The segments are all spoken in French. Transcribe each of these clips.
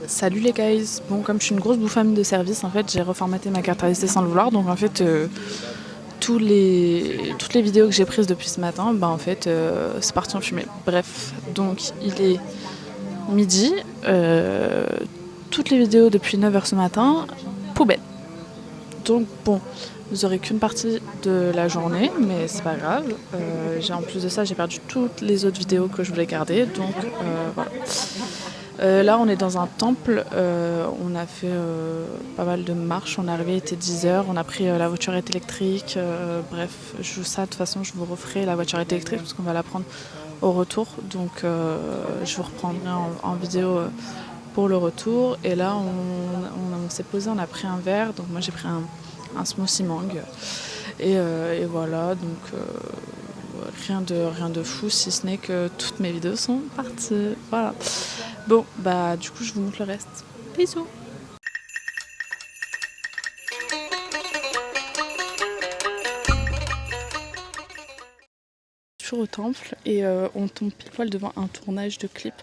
Salut les guys. Bon, comme je suis une grosse bouffame de service, en fait, j'ai reformaté ma carte SD sans le vouloir. Donc en fait, toutes les vidéos que j'ai prises depuis ce matin, en fait, c'est parti en fumée. Bref, donc il est midi. Toutes les vidéos depuis 9h ce matin, poubelle. Donc bon, vous aurez qu'une partie de la journée, mais c'est pas grave. En plus de ça, j'ai perdu toutes les autres vidéos que je voulais garder. Donc voilà. Là, on est dans un temple. On a fait pas mal de marches. On est arrivé, il était 10h. On a pris la voiturette électrique. Bref, ça, de toute façon, je vous referai la voiturette électrique parce qu'on va la prendre au retour. Donc, je vous reprendrai en vidéo pour le retour. Et là, on s'est posé, on a pris un verre. Donc, moi, j'ai pris un smoothie mangue. Et voilà. Donc, rien de fou, si ce n'est que toutes mes vidéos sont parties. Voilà. Bon, du coup, je vous montre le reste. Bisous. Toujours au temple et on tombe pile poil devant un tournage de clip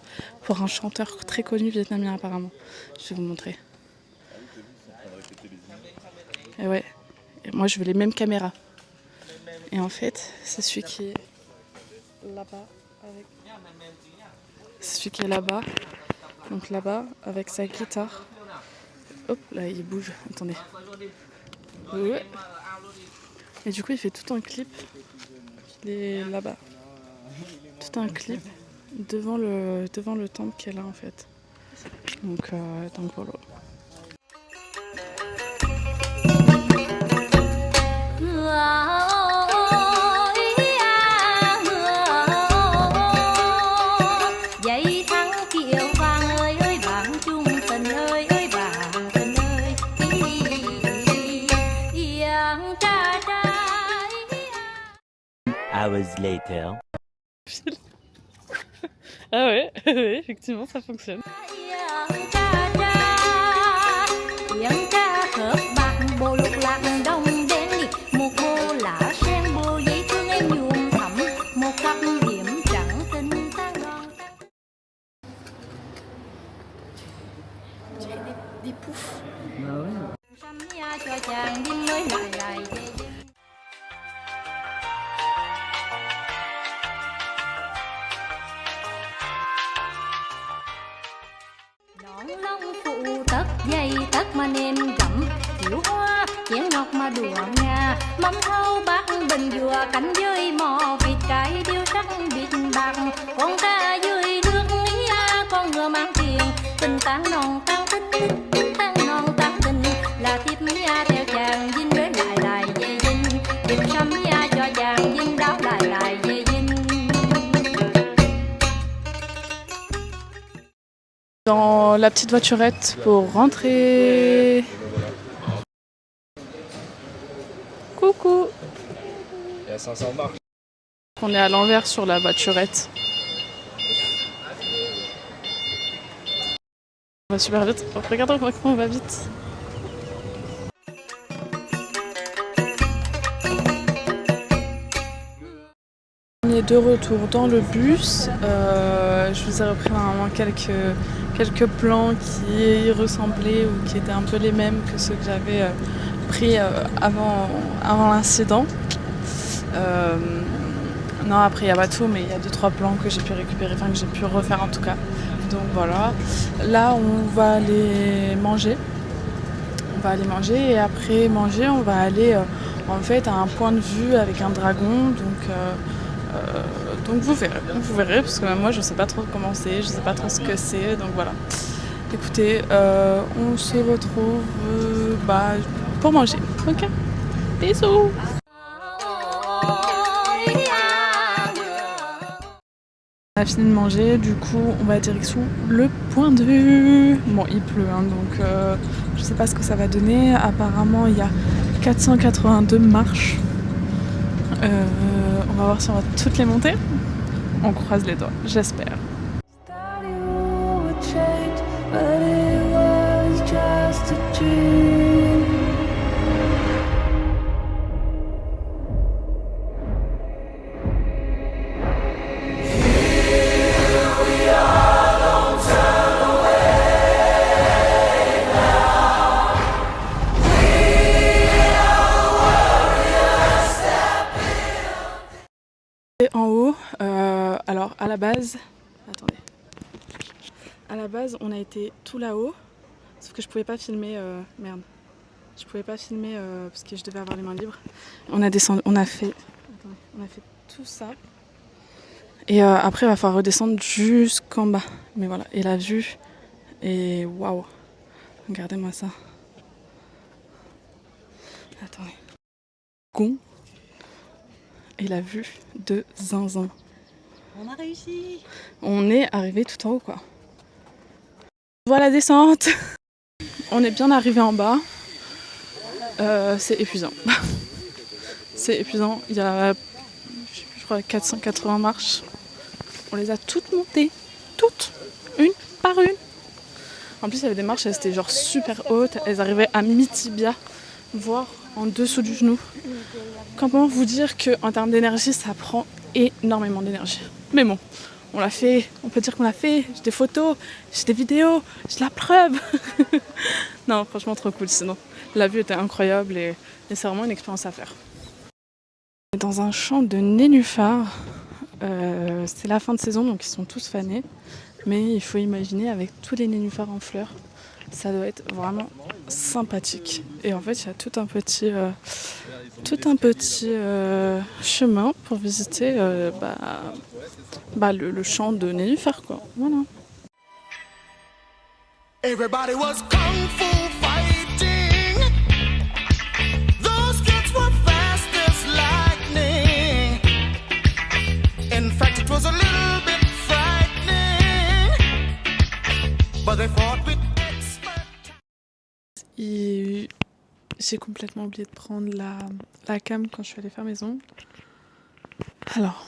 pour un chanteur très connu vietnamien apparemment. Je vais vous montrer. Et ouais, et moi je veux les mêmes caméras. Et en fait, c'est celui qui est là-bas avec... C'est celui qui est là-bas. Donc là-bas, avec sa guitare. Hop, là, il bouge. Attendez. Ouais. Et du coup, il fait tout un clip. Il est là-bas. Tout un clip devant le temple qui est là, en fait. Donc voilà. Hours later. Ah ouais, effectivement, ça fonctionne. Des poufs. Ah ouais. Lông phụ tất dây tất mà nêm rậm kiểu hoa chén ngọc mà đùa nga mắm thau bát bình dừa cánh dưới mò vịt cái điêu sắc vịt bạc con cá dưới nước con ngựa mang tiền tình tang non tang tích tang non tang tình là thiếp mía theo chàng dinh với lại về dinh điệp sâm mía cho chàng dinh đáo lại về dinh. Dans la petite voiturette pour rentrer. Coucou. Il y a 500 marches. On est à l'envers sur la voiturette. On va super vite. Regardez comment on va vite. On est de retour dans le bus. Je vous ai repris normalement quelques plans qui ressemblaient ou qui étaient un peu les mêmes que ceux que j'avais pris avant l'incident. Non, après il n'y a pas tout, mais il y a 2-3 plans que j'ai pu récupérer, que j'ai pu refaire en tout cas. Donc voilà. Là, on va aller manger. Et après manger, on va aller en fait à un point de vue avec un dragon. Donc vous verrez, parce que même moi je sais pas trop comment c'est, je sais pas trop ce que c'est, donc voilà. Écoutez, on se retrouve pour manger, ok? Bisous! On a fini de manger, du coup on va direction le point de vue. Bon, il pleut, donc je sais pas ce que ça va donner. Apparemment il y a 482 marches. On va voir si on va toutes les monter. On croise les doigts, j'espère. la base, attendez. À la base, on a été tout là-haut, sauf que je pouvais pas filmer. Merde. Je pouvais pas filmer parce que je devais avoir les mains libres. On a descendu, on a fait tout ça. Et après, il va falloir redescendre jusqu'en bas. Mais voilà, et la vue est waouh. Regardez-moi ça. Attendez. Gon et la vue de Zinzin. On a réussi. On est arrivé tout en haut, quoi. Voilà la descente. On est bien arrivé en bas. C'est épuisant. C'est épuisant. Il y a, je crois, 480 marches. On les a toutes montées. Toutes. Une par une. En plus, il y avait des marches, elles étaient genre super hautes. Elles arrivaient à mi-tibia, voire en dessous du genou. Comment vous dire qu'en termes d'énergie, ça prend énormément d'énergie. Mais bon, on l'a fait. On peut dire qu'on l'a fait. J'ai des photos, j'ai des vidéos, j'ai la preuve. Non, franchement, trop cool. Sinon, la vue était incroyable et c'est vraiment une expérience à faire. Dans un champ de nénuphars, c'est la fin de saison, donc ils sont tous fanés. Mais il faut imaginer avec tous les nénuphars en fleurs, ça doit être vraiment sympathique. Et en fait, il y a tout un petit chemin pour visiter le champ de nénuphars, quoi. Voilà. Everybody was kung fu fighting. Those kids were fast as lightning. In fact, it was a little bit frightening. But they fought with expert. Et j'ai complètement oublié de prendre la cam quand je suis allée faire mes ongles. Alors,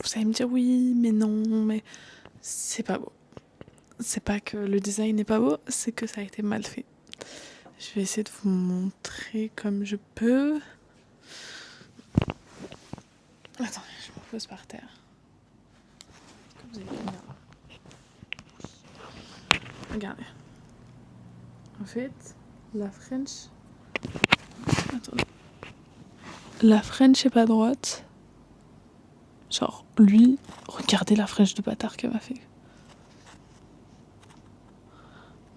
vous allez me dire oui, mais non, mais c'est pas beau. C'est pas que le design n'est pas beau, c'est que ça a été mal fait. Je vais essayer de vous montrer comme je peux. Attendez, je me pose par terre. Est-ce que vous avez une lumière là ? Regardez. En fait, la French... Attendez. La French est pas droite. Genre, lui, regardez la French de bâtard qu'elle m'a fait.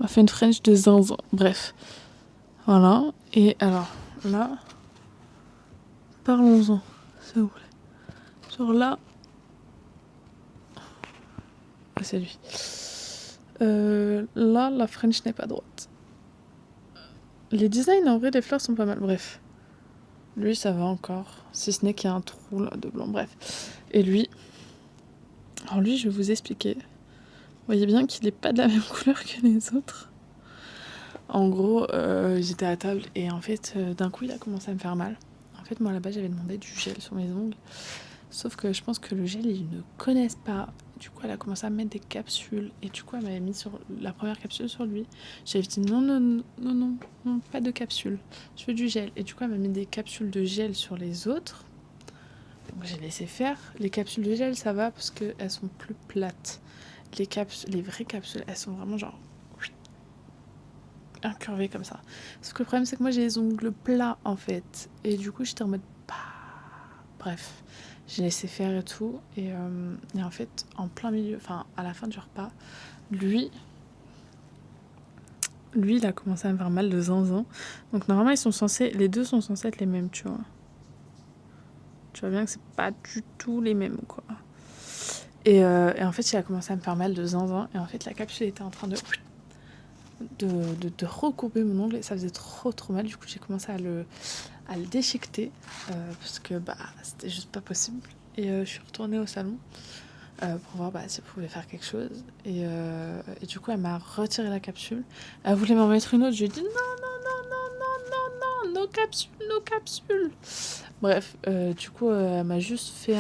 m'a fait une French de zinzin. Bref. Voilà. Et alors, là, parlons-en, s'il vous plaît. Genre là, c'est lui. Là, la French n'est pas droite. Les designs, en vrai, des fleurs sont pas mal. Bref. Lui, ça va encore. Si ce n'est qu'il y a un trou là de blanc. Bref. Et lui... Alors lui, je vais vous expliquer. Vous voyez bien qu'il n'est pas de la même couleur que les autres. En gros, j'étais à table et en fait, d'un coup, il a commencé à me faire mal. En fait, moi, là-bas, j'avais demandé du gel sur mes ongles. Sauf que je pense que le gel, ils ne connaissent pas. Du coup, elle a commencé à me mettre des capsules. Et du coup, elle m'avait mis sur la première capsule sur lui. J'avais dit non, pas de capsule. Je veux du gel. Et du coup, elle m'a mis des capsules de gel sur les autres. Donc, j'ai laissé faire. Les capsules de gel, ça va parce qu'elles sont plus plates. Les vraies capsules, elles sont vraiment genre incurvées comme ça. Sauf que le problème, c'est que moi, j'ai les ongles plats, en fait. Et du coup, j'étais en mode... Bref, j'ai laissé faire et tout. Et en fait, en plein milieu, enfin, à la fin du repas, lui, il a commencé à me faire mal de zinzin. Donc, normalement, les deux sont censés être les mêmes, tu vois. Tu vois bien que c'est pas du tout les mêmes, quoi. Et en fait, il a commencé à me faire mal de zinzin. Et en fait, la capsule était en train de recouper mon ongle. Et ça faisait trop mal. Du coup, j'ai commencé à le déchiqueter. Parce que c'était juste pas possible. Et je suis retournée au salon pour voir si elle pouvait faire quelque chose. Et du coup, elle m'a retiré la capsule. Elle voulait m'en mettre une autre. Je lui ai dit non, nos capsules. Bref, du coup, elle m'a juste fait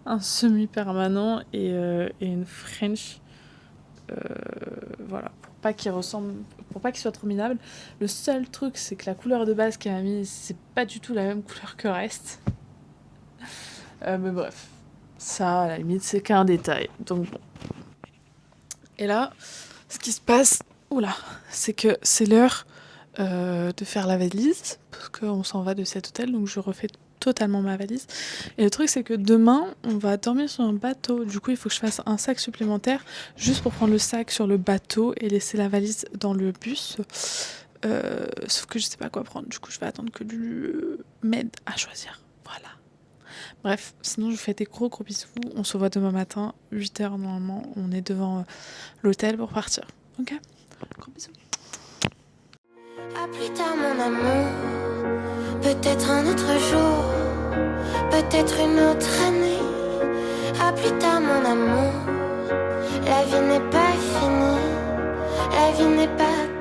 un semi-permanent et une French. Voilà, pour pas qu'il soit trop minable. Le seul truc, c'est que la couleur de base qu'elle a mis, c'est pas du tout la même couleur que le reste. Mais bref, ça, à la limite, c'est qu'un détail. Donc bon. Et là, ce qui se passe, c'est que c'est l'heure de faire la valise, parce qu'on s'en va de cet hôtel, donc je refais totalement ma valise. Et le truc, c'est que demain, on va dormir sur un bateau. Du coup, il faut que je fasse un sac supplémentaire juste pour prendre le sac sur le bateau et laisser la valise dans le bus. Sauf que je sais pas quoi prendre. Du coup, je vais attendre que Lulu m'aide à choisir. Voilà. Bref, sinon, je vous fais des gros bisous. On se voit demain matin, 8h normalement. On est devant l'hôtel pour partir. Ok ? Gros bisous. À plus tard mon amour, peut-être un autre jour, peut-être une autre année. À plus tard mon amour, la vie n'est pas finie, la vie n'est pas